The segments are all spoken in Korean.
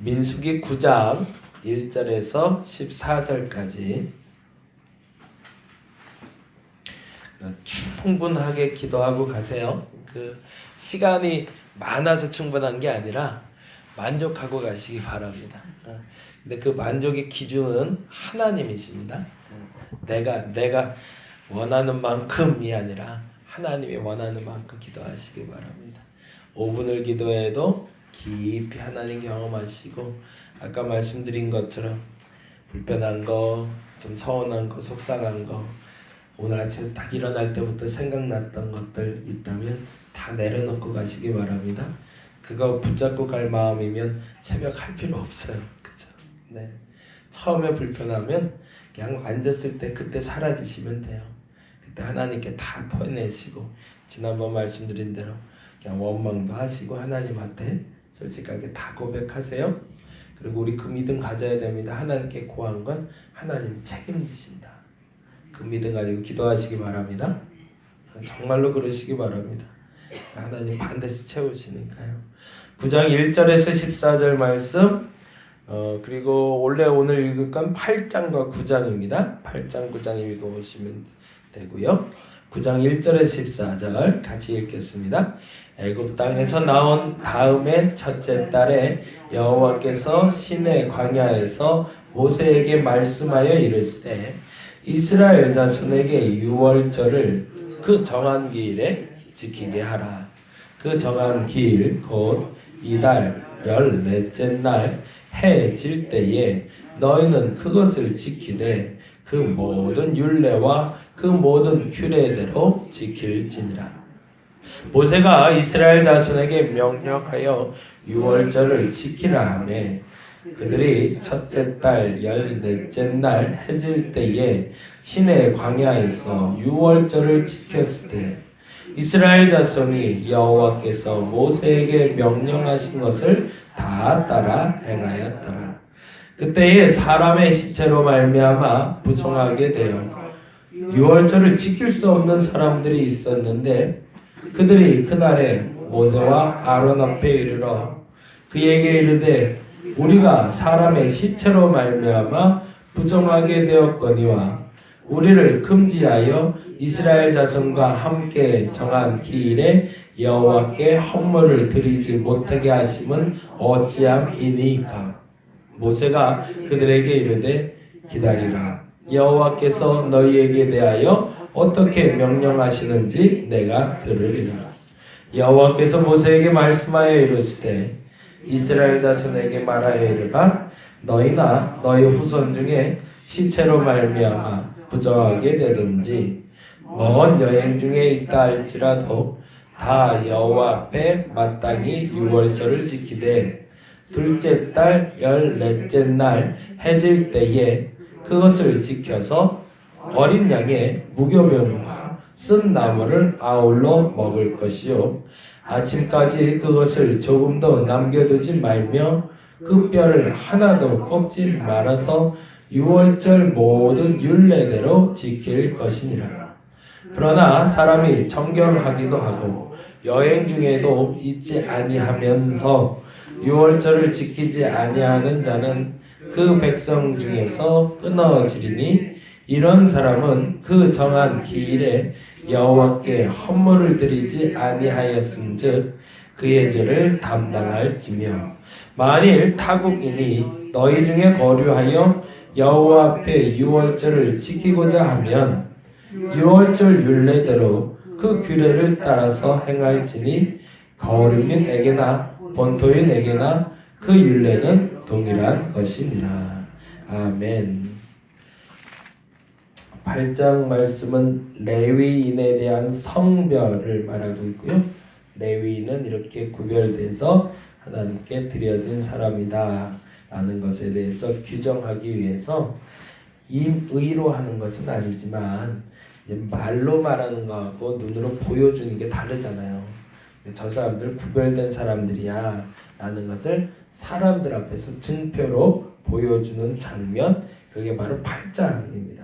민수기 9장 1절에서 14절까지 충분하게 기도하고 가세요. 그 시간이 많아서 충분한 게 아니라 만족하고 가시기 바랍니다. 근데 그 만족의 기준은 하나님이십니다. 내가 원하는 만큼이 아니라 하나님이 원하는 만큼 기도하시기 바랍니다. 5분을 기도해도 깊이 하나님 경험하시고, 아까 말씀드린 것처럼 불편한 거, 좀 서운한 거, 속상한 거, 오늘 아침에 딱 일어날 때부터 생각났던 것들 있다면 다 내려놓고 가시기 바랍니다. 그거 붙잡고 갈 마음이면 새벽 할 필요 없어요. 그죠? 네. 처음에 불편하면 그냥 앉았을 때 그때 사라지시면 돼요. 그때 하나님께 다 토해내시고, 지난번 말씀드린 대로 그냥 원망도 하시고 하나님한테 솔직하게 다 고백하세요. 그리고 우리 그 믿음 가져야 됩니다. 하나님께 구한 건 하나님 책임지신다. 그 믿음 가지고 기도하시기 바랍니다. 정말로 그러시기 바랍니다. 하나님 반드시 채우시니까요. 9장 1절에서 14절 말씀, 그리고 오늘 읽을 건 8장과 9장입니다. 8장 9장 읽어보시면 되고요. 9장 1절에서 14절 같이 읽겠습니다. 애굽 땅에서 나온 다음에 첫째 달에 여호와께서 시내 광야에서 모세에게 말씀하여 이르시되 이스라엘 자손에게 유월절을 그 정한 기일에 지키게 하라. 그 정한 기일 곧 이달 14째 날 해 질 때에 너희는 그것을 지키되 그 모든 율례와 그 모든 규례대로 지킬지니라. 모세가 이스라엘 자손에게 명령하여 유월절을 지키라 하매 그들이 첫째 달 14째 날 해질 때에 시내 광야에서 유월절을 지켰을 때 이스라엘 자손이 여호와께서 모세에게 명령하신 것을 다 따라 행하였더라. 그때에 사람의 시체로 말미암아 부정하게 되어 유월절을 지킬 수 없는 사람들이 있었는데 그들이 그날에 모세와 아론 앞에 이르러 그에게 이르되 우리가 사람의 시체로 말미암아 부정하게 되었거니와 우리를 금지하여 이스라엘 자손과 함께 정한 기일에 여호와께 헌물을 드리지 못하게 하심은 어찌함이니까. 모세가 그들에게 이르되 기다리라. 여호와께서 너희에게 대하여 어떻게 명령하시는지 내가 들으리라. 여호와께서 모세에게 말씀하여 이르시되 이스라엘 자손에게 말하여 이르라. 너희나 너희 후손 중에 시체로 말미암아 부정하게 되든지 먼 여행 중에 있다 할지라도 다 여호와 앞에 마땅히 유월절을 지키되 둘째 달 14째 날 해질 때에 그것을 지켜서 어린 양의 무교병과 쓴 나물을 아울러 먹을 것이요 아침까지 그것을 조금도 남겨두지 말며 그 뼈를 하나도 꺾지 말아서 유월절 모든 율례대로 지킬 것이니라. 그러나 사람이 정결하기도 하고 여행 중에도 잊지 아니하면서 유월절을 지키지 아니하는 자는 그 백성 중에서 끊어지리니 이런 사람은 그 정한 기일에 여호와께 헌물을 드리지 아니하였음즉 그의 죄를 담당할지며 만일 타국인이 너희 중에 거류하여 여호와 앞에 유월절을 지키고자 하면 유월절 율례대로 그 규례를 따라서 행할지니 거류민에게나 본토인에게나 그 율례는 동일한 것이니라. 아멘. 8장 말씀은 레위인에 대한 성별을 말하고 있고요. 레위인은 이렇게 구별돼서 하나님께 드려진 사람이다 라는 것에 대해서 규정하기 위해서 임의로 하는 것은 아니지만 말로 말하는 거하고 눈으로 보여주는 게 다르잖아요. 저 사람들 구별된 사람들이야 라는 것을 사람들 앞에서 증표로 보여주는 장면, 그게 바로 8장입니다.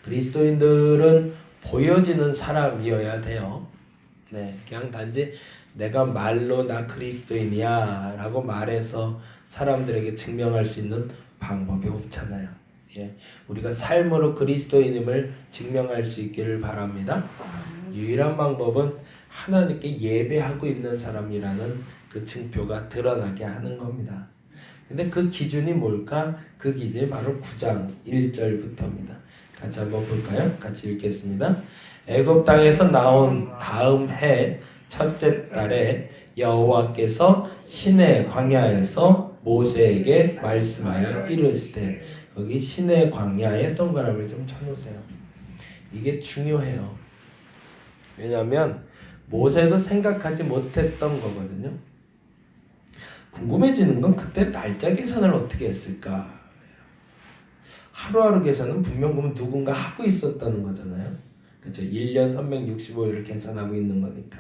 그리스도인들은 보여지는 사람이어야 돼요. 네, 그냥 단지 내가 말로 나 그리스도인이야 라고 말해서 사람들에게 증명할 수 있는 방법이 없잖아요. 예, 우리가 삶으로 그리스도인임을 증명할 수 있기를 바랍니다. 유일한 방법은 하나님께 예배하고 있는 사람이라는 그 증표가 드러나게 하는 겁니다. 근데 그 기준이 뭘까? 그 기준이 바로 9장 1절부터입니다. 같이 한번 볼까요? 같이 읽겠습니다. 애굽 땅에서 나온 다음 해 첫째 달에 여호와께서 시내 광야에서 모세에게 말씀하여 이르시되, 여기 시내 광야에 동그라미를 좀 쳐놓으세요. 이게 중요해요. 왜냐하면 모세도 생각하지 못했던 거거든요. 궁금해지는 건 그때 날짜 계산을 어떻게 했을까? 하루하루 계산은 분명 보면 누군가 하고 있었다는 거잖아요. 그렇죠? 1년 365일을 계산하고 있는 거니까.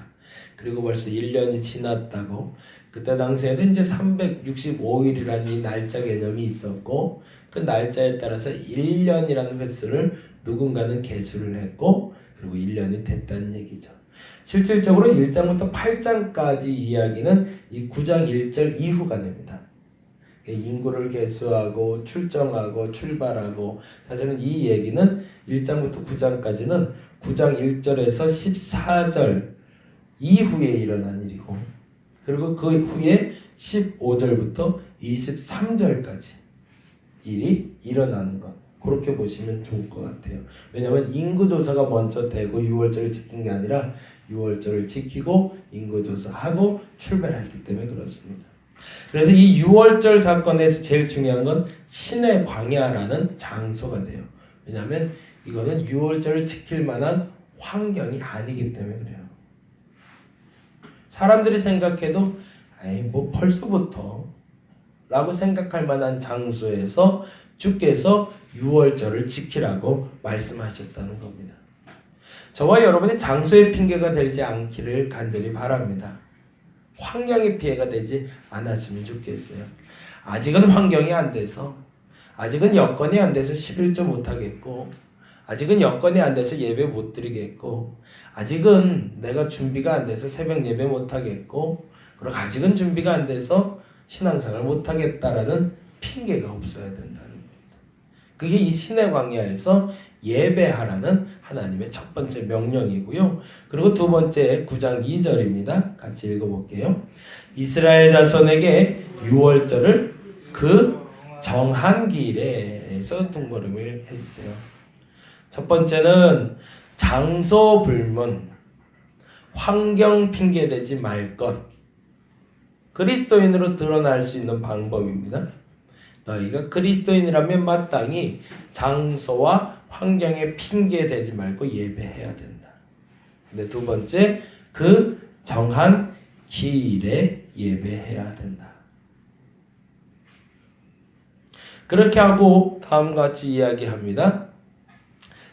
그리고 벌써 1년이 지났다고. 그때 당시에는 이제 365일이라는 이 날짜 개념이 있었고, 그 날짜에 따라서 1년이라는 횟수를 누군가는 계수를 했고, 그리고 1년이 됐다는 얘기죠. 실질적으로 1장부터 8장까지 이야기는 이 9장 1절 이후가 됩니다. 인구를 계수하고 출정하고 출발하고, 사실은 이 얘기는 1장부터 9장까지는 9장 1절에서 14절 이후에 일어난 일이고, 그리고 그 후에 15절부터 23절까지 일이 일어나는 것, 그렇게 보시면 좋을 것 같아요. 왜냐하면 인구조사가 먼저 되고 6월절을 지킨 게 아니라 6월절을 지키고 인구조사하고 출발했기 때문에 그렇습니다. 그래서 이 6월절 사건에서 제일 중요한 건 시내 광야라는 장소가 돼요. 왜냐하면 이거는 6월절을 지킬 만한 환경이 아니기 때문에 그래요. 사람들이 생각해도 에이 뭐 벌써부터 라고 생각할 만한 장소에서 주께서 6월절을 지키라고 말씀하셨다는 겁니다. 저와 여러분이 장소의 핑계가 되지 않기를 간절히 바랍니다. 환경의 피해가 되지 않았으면 좋겠어요. 아직은 환경이 안 돼서, 아직은 여건이 안 돼서 11조 못하겠고, 아직은 여건이 안 돼서 예배 못 드리겠고, 아직은 내가 준비가 안 돼서 새벽 예배 못 하겠고, 그리고 아직은 준비가 안 돼서 신앙생활 못 하겠다라는 핑계가 없어야 된다는 겁니다. 그게 이 시내 광야에서 예배하라는 하나님의 첫 번째 명령이고요. 그리고 두 번째 9장 2절입니다. 같이 읽어볼게요. 이스라엘 자손에게 6월절을 그 정한 기일에서 둥그름을 해주세요. 첫 번째는 장소 불문, 환경 핑계대지 말 것, 그리스도인으로 드러날 수 있는 방법입니다. 너희가 그리스도인이라면 마땅히 장소와 환경에 핑계대지 말고 예배해야 된다. 근데 두 번째, 그 정한 기일에 예배해야 된다. 그렇게 하고 다음과 같이 이야기합니다.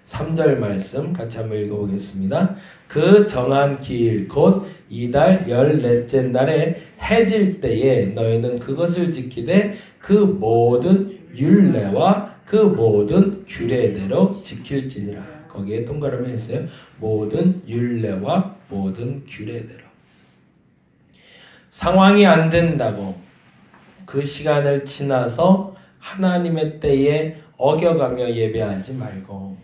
3절 말씀 같이 한번 읽어보겠습니다. 그 정한 기일 곧 이달 14째 날에 해질 때에 너희는 그것을 지키되 그 모든 율례와 그 모든 규례대로 지킬지니라. 거기에 동그라미 했어요. 모든 율례와 모든 규례대로. 상황이 안 된다고 그 시간을 지나서 하나님의 때에 어겨가며 예배하지 말고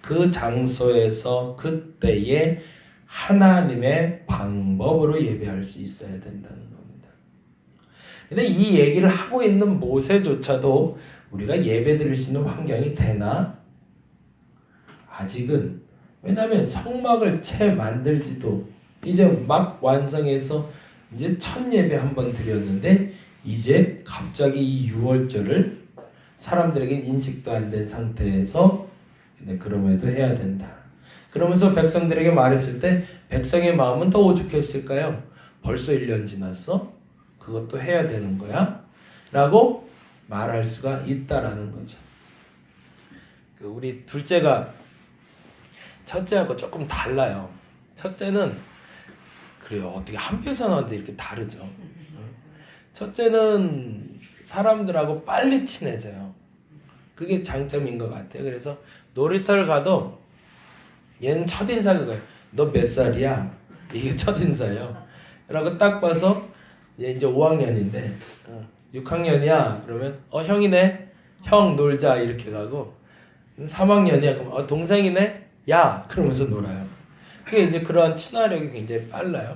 그 장소에서 그때에 하나님의 방법으로 예배할 수 있어야 된다는 겁니다. 근데 이 얘기를 하고 있는 모세조차도 우리가 예배 드릴 수 있는 환경이 되나? 아직은. 왜냐하면 성막을 채 만들지도 이제 막 완성해서 이제 첫 예배 한번 드렸는데 이제 갑자기 이 6월절을 사람들에게 인식도 안 된 상태에서 그럼에도 해야 된다. 그러면서 백성들에게 말했을 때 백성의 마음은 더 오죽했을까요? 벌써 1년 지났어? 그것도 해야 되는 거야? 라고 말할 수가 있다라는 거죠. 우리 둘째가 첫째하고 조금 달라요. 첫째는 그래요. 어떻게 한 배에서 나왔는데 이렇게 다르죠. 첫째는 사람들하고 빨리 친해져요. 그게 장점인 것 같아요. 그래서 놀이터를 가도 얘는 첫인사 그거예요. 너 몇 살이야? 이게 첫인사예요. 그러고 딱 봐서 이제 5학년인데 6학년이야. 그러면 형이네. 형 놀자 이렇게 가고 3학년이야. 그럼 동생이네. 야 그러면서 놀아요. 그게 이제 그런 친화력이 굉장히 빨라요.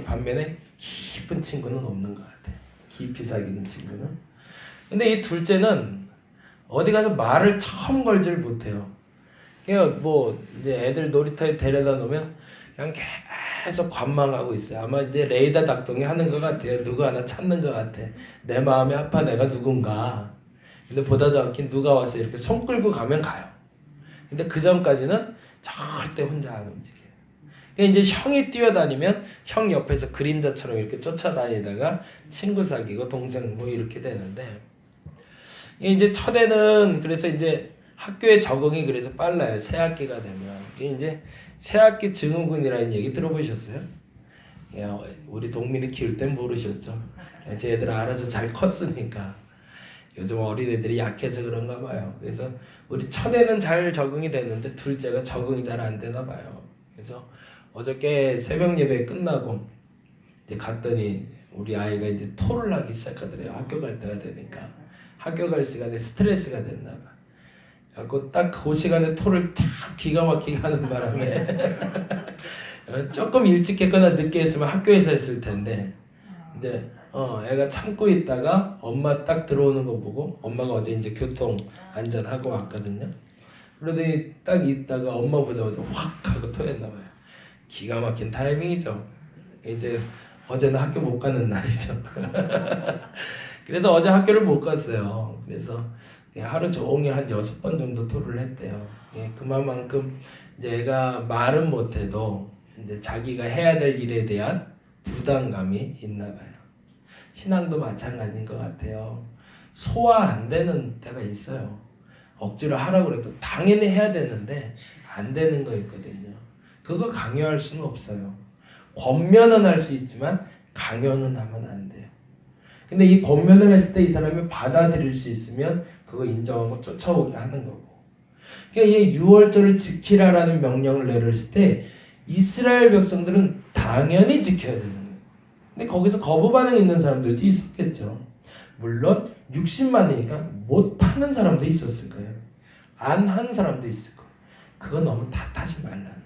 반면에 깊은 친구는 없는 것 같아요. 깊이 사귀는 친구는. 근데 이 둘째는 어디 가서 말을 처음 걸질 못해요. 그냥 뭐 이제 애들 놀이터에 데려다 놓으면 그냥 계속 관망하고 있어요. 아마 이제 레이더 작동이 하는 것 같아요. 누구 하나 찾는 것 같아. 내 마음이 아파. 내가 누군가. 근데 보다 정확히 누가 와서 이렇게 손 끌고 가면 가요. 근데 그 전까지는 절대 혼자 안 움직여요. 이제 형이 뛰어다니면 형 옆에서 그림자처럼 이렇게 쫓아다니다가 친구 사귀고 동생 뭐 이렇게 되는데 이제 첫애는 그래서 이제 학교에 적응이 그래서 빨라요. 새 학기가 되면. 이제 새 학기 증후군이라는 얘기 들어보셨어요? 우리 동민이 키울 땐 모르셨죠. 제 애들 알아서 잘 컸으니까. 요즘 어린애들이 약해서 그런가 봐요. 그래서 우리 첫애는 잘 적응이 됐는데 둘째가 적응이 잘 안 되나 봐요. 그래서 어저께 새벽 예배 끝나고 이제 갔더니 우리 아이가 이제 토를 하기 시작하더래요. 학교 갈 때가 되니까. 학교 갈 시간에 스트레스가 됐나 봐. 그래서 딱 그 시간에 토를 탁 기가 막히게 하는 바람에 조금 일찍 했거나 늦게 했으면 학교에서 했을 텐데 근데 애가 참고 있다가 엄마 딱 들어오는 거 보고 엄마가 어제 이제 교통 안전하고 왔거든요. 그러더니 딱 있다가 엄마 보자마자 확 하고 토했나 봐요. 기가 막힌 타이밍이죠. 이제 어제는 학교 못 가는 날이죠. 그래서 어제 학교를 못 갔어요. 그래서 하루 종일 한 6번 정도 토를 했대요. 그만큼 이제 애가 말은 못해도 이제 자기가 해야 될 일에 대한 부담감이 있나 봐요. 신앙도 마찬가지인 것 같아요. 소화 안 되는 때가 있어요. 억지로 하라고 그래도 당연히 해야 되는데 안 되는 거 있거든요. 그거 강요할 수는 없어요. 권면은 할 수 있지만 강요는 하면 안 돼요. 근데 이 권면을 했을 때 이 사람이 받아들일 수 있으면 그거 인정하고 쫓아오게 하는 거고. 그러니까 이 6월절을 지키라라는 명령을 내렸을 때 이스라엘 백성들은 당연히 지켜야 되는 거예요. 근데 거기서 거부 반응 있는 사람들도 있었겠죠. 물론 60만이니까 못하는 사람도 있었을 거예요. 안 하는 사람도 있을 거예요. 그거 너무 탓하지 말라는 거죠.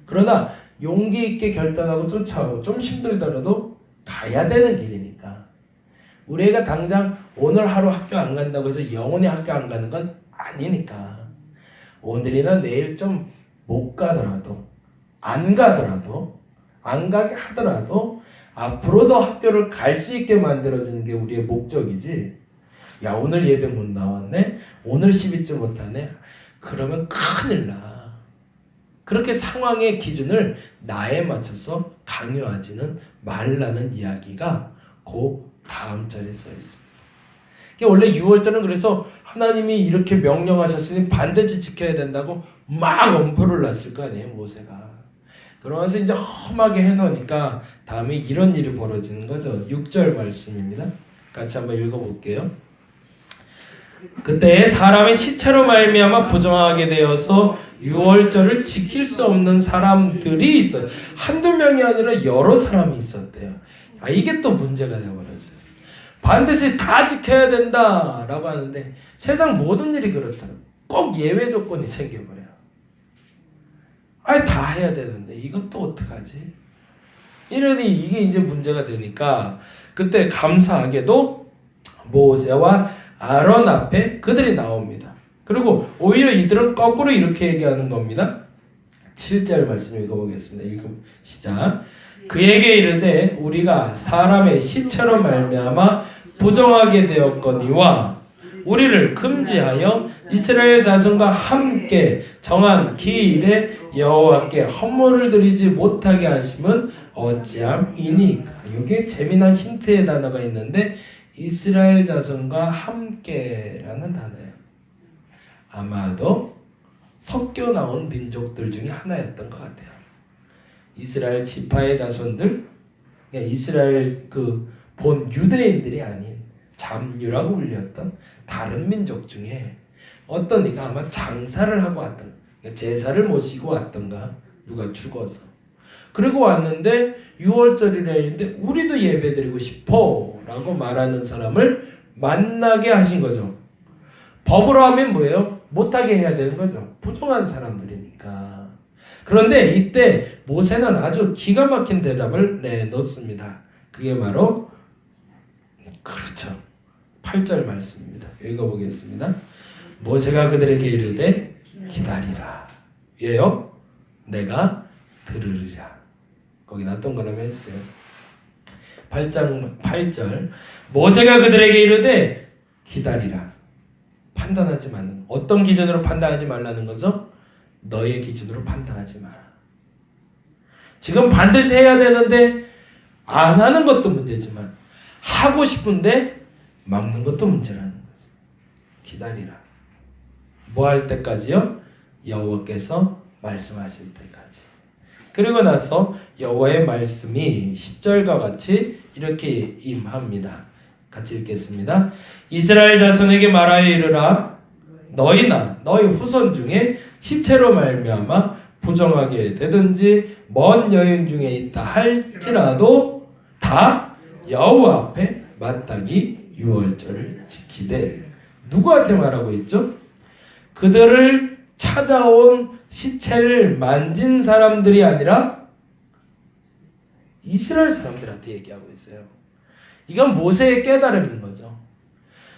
그러나 용기 있게 결단하고 쫓아오고 좀 힘들더라도 가야 되는 길이니까 우리 애가 당장 오늘 하루 학교 안 간다고 해서 영원히 학교 안 가는 건 아니니까 오늘이나 내일 좀 못 가더라도 안 가게 하더라도 앞으로도 학교를 갈 수 있게 만들어주는 게 우리의 목적이지. 야 오늘 예배 못 나왔네? 오늘 12주 못하네? 그러면 큰일 나. 그렇게 상황의 기준을 나에 맞춰서 강요하지는 말라는 이야기가 그 다음 절에 써 있습니다. 원래 6월절은 그래서 하나님이 이렇게 명령하셨으니 반드시 지켜야 된다고 막 엄포를 놨을 거 아니에요, 모세가. 그러면서 이제 험하게 해놓으니까 다음에 이런 일이 벌어지는 거죠. 6절 말씀입니다. 같이 한번 읽어볼게요. 그때 사람의 시체로 말미암아 부정하게 되어서 6월절을 지킬 수 없는 사람들이 있어요. 한두 명이 아니라 여러 사람이 있었대요. 이게 또 문제가 되어버렸어요. 반드시 다 지켜야 된다라고 하는데 세상 모든 일이 그렇더라고요. 꼭 예외 조건이 생겨버려요. 다 해야 되는데 이건 또 어떡하지? 이러니 이게 이제 문제가 되니까 그때 감사하게도 모세와 아론 앞에 그들이 나옵니다. 그리고 오히려 이들은 거꾸로 이렇게 얘기하는 겁니다. 7절 말씀 읽어보겠습니다. 시작. 그에게 이르되 우리가 사람의 시체로 말미암아 부정하게 되었거니와 우리를 금지하여 이스라엘 자손과 함께 정한 기일에 여호와께 헌물을 드리지 못하게 하심은 어찌함이니까. 이게 재미난 힌트의 단어가 있는데 이스라엘 자손과 함께라는 단어예요. 아마도 섞여 나온 민족들 중에 하나였던 것 같아요. 이스라엘 지파의 자손들, 이스라엘 본 유대인들이 아닌 잡류라고 불렸던 다른 민족 중에 어떤 이가 아마 장사를 하고 왔던, 제사를 모시고 왔던가 누가 죽어서 그리고 왔는데 6월절이라 했는데 우리도 예배드리고 싶어 라고 말하는 사람을 만나게 하신 거죠. 법으로 하면 뭐예요? 못하게 해야 되는 거죠. 부정한 사람들이니까. 그런데 이때 모세는 아주 기가 막힌 대답을 내놓습니다. 그게 바로 그렇죠. 8절 말씀입니다. 읽어보겠습니다. 모세가 그들에게 이르되 기다리라. 왜요? 내가 들으리라. 거기다 동그라미 해주세요. 8절 모세가 그들에게 이르되 기다리라. 판단하지 말는 어떤 기준으로 판단하지 말라는 거죠? 너의 기준으로 판단하지 마라. 지금 반드시 해야 되는데 안 하는 것도 문제지만 하고 싶은데 막는 것도 문제라는 거죠. 기다리라. 뭐 할 때까지요? 여호와께서 말씀하실 때까지. 그리고 나서 여호와의 말씀이 10절과 같이 이렇게 임합니다. 같이 읽겠습니다. 이스라엘 자손에게 말하여 이르라. 너희나 너희 후손 중에 시체로 말미암아 부정하게 되든지 먼 여행 중에 있다 할지라도 다 여호와 앞에 마땅히 유월절을 지키되. 누구한테 말하고 있죠? 그들을 찾아온 시체를 만진 사람들이 아니라 이스라엘 사람들한테 얘기하고 있어요. 이건 모세의 깨달음인 거죠.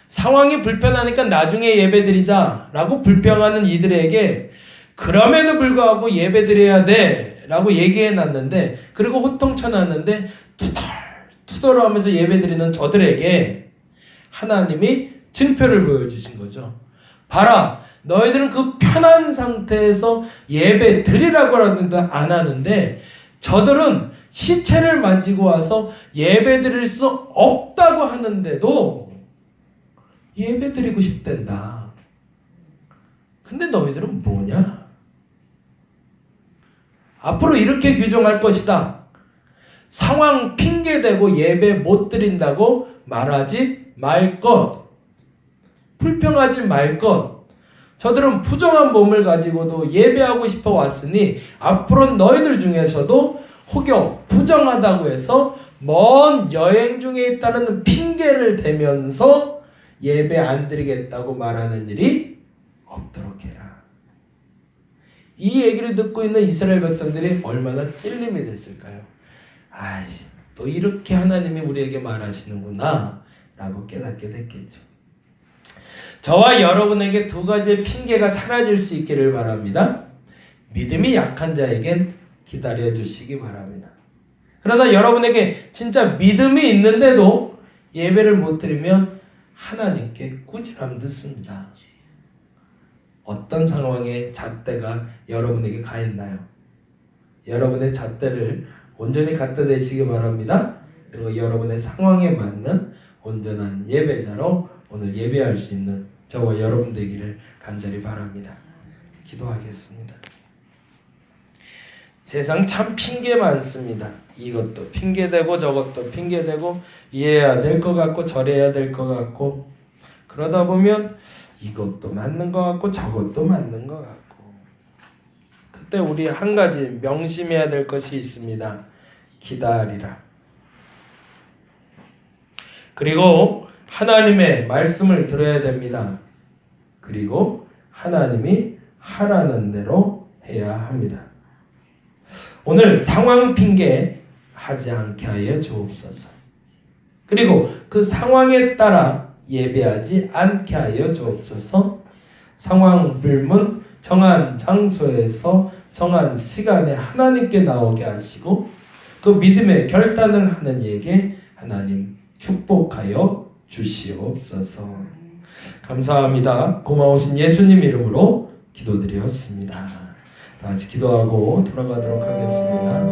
상황이 불편하니까 나중에 예배드리자라고 불평하는 이들에게 그럼에도 불구하고 예배드려야 돼라고 얘기해놨는데, 그리고 호통쳐놨는데 투덜하면서 예배드리는 저들에게 하나님이 증표를 보여주신 거죠. 봐라, 너희들은 그 편한 상태에서 예배 드리라고 하는데 안 하는데 저들은 시체를 만지고 와서 예배 드릴 수 없다고 하는데도 예배 드리고 싶댄다. 근데 너희들은 뭐냐? 앞으로 이렇게 규정할 것이다. 상황 핑계대고 예배 못 드린다고 말하지 말 것. 불평하지 말 것. 저들은 부정한 몸을 가지고도 예배하고 싶어 왔으니 앞으로 너희들 중에서도 혹여 부정하다고 해서 먼 여행 중에 있다는 핑계를 대면서 예배 안 드리겠다고 말하는 일이 없도록 해라. 이 얘기를 듣고 있는 이스라엘 백성들이 얼마나 찔림이 됐을까요? 아이, 또 이렇게 하나님이 우리에게 말하시는구나 라고 깨닫게 됐겠죠. 저와 여러분에게 두 가지의 핑계가 사라질 수 있기를 바랍니다. 믿음이 약한 자에겐 기다려 주시기 바랍니다. 그러나 여러분에게 진짜 믿음이 있는데도 예배를 못 드리면 하나님께 꾸지람 듣습니다. 어떤 상황에 잣대가 여러분에게 가 있나요? 여러분의 잣대를 온전히 갖다 대시기 바랍니다. 그리고 여러분의 상황에 맞는 온전한 예배자로 오늘 예배할 수 있는 저와 여러분 되기를 간절히 바랍니다. 기도하겠습니다. 세상 참 핑계 많습니다. 이것도 핑계대고 저것도 핑계대고 이래야 될 것 같고 저래야 될 것 같고, 그러다 보면 이것도 맞는 것 같고 저것도 맞는 것 같고. 그때 우리 한 가지 명심해야 될 것이 있습니다. 기다리라. 그리고 하나님의 말씀을 들어야 됩니다. 그리고 하나님이 하라는 대로 해야 합니다. 오늘 상황 핑계 하지 않게 하여 주옵소서. 그리고 그 상황에 따라 예배하지 않게 하여 주옵소서. 상황 불문 정한 장소에서 정한 시간에 하나님께 나오게 하시고 그 믿음의 결단을 하는 이에게 하나님 축복하여 주시옵소서. 감사합니다. 고마우신 예수님 이름으로 기도드렸습니다. 다 같이 기도하고 돌아가도록 하겠습니다.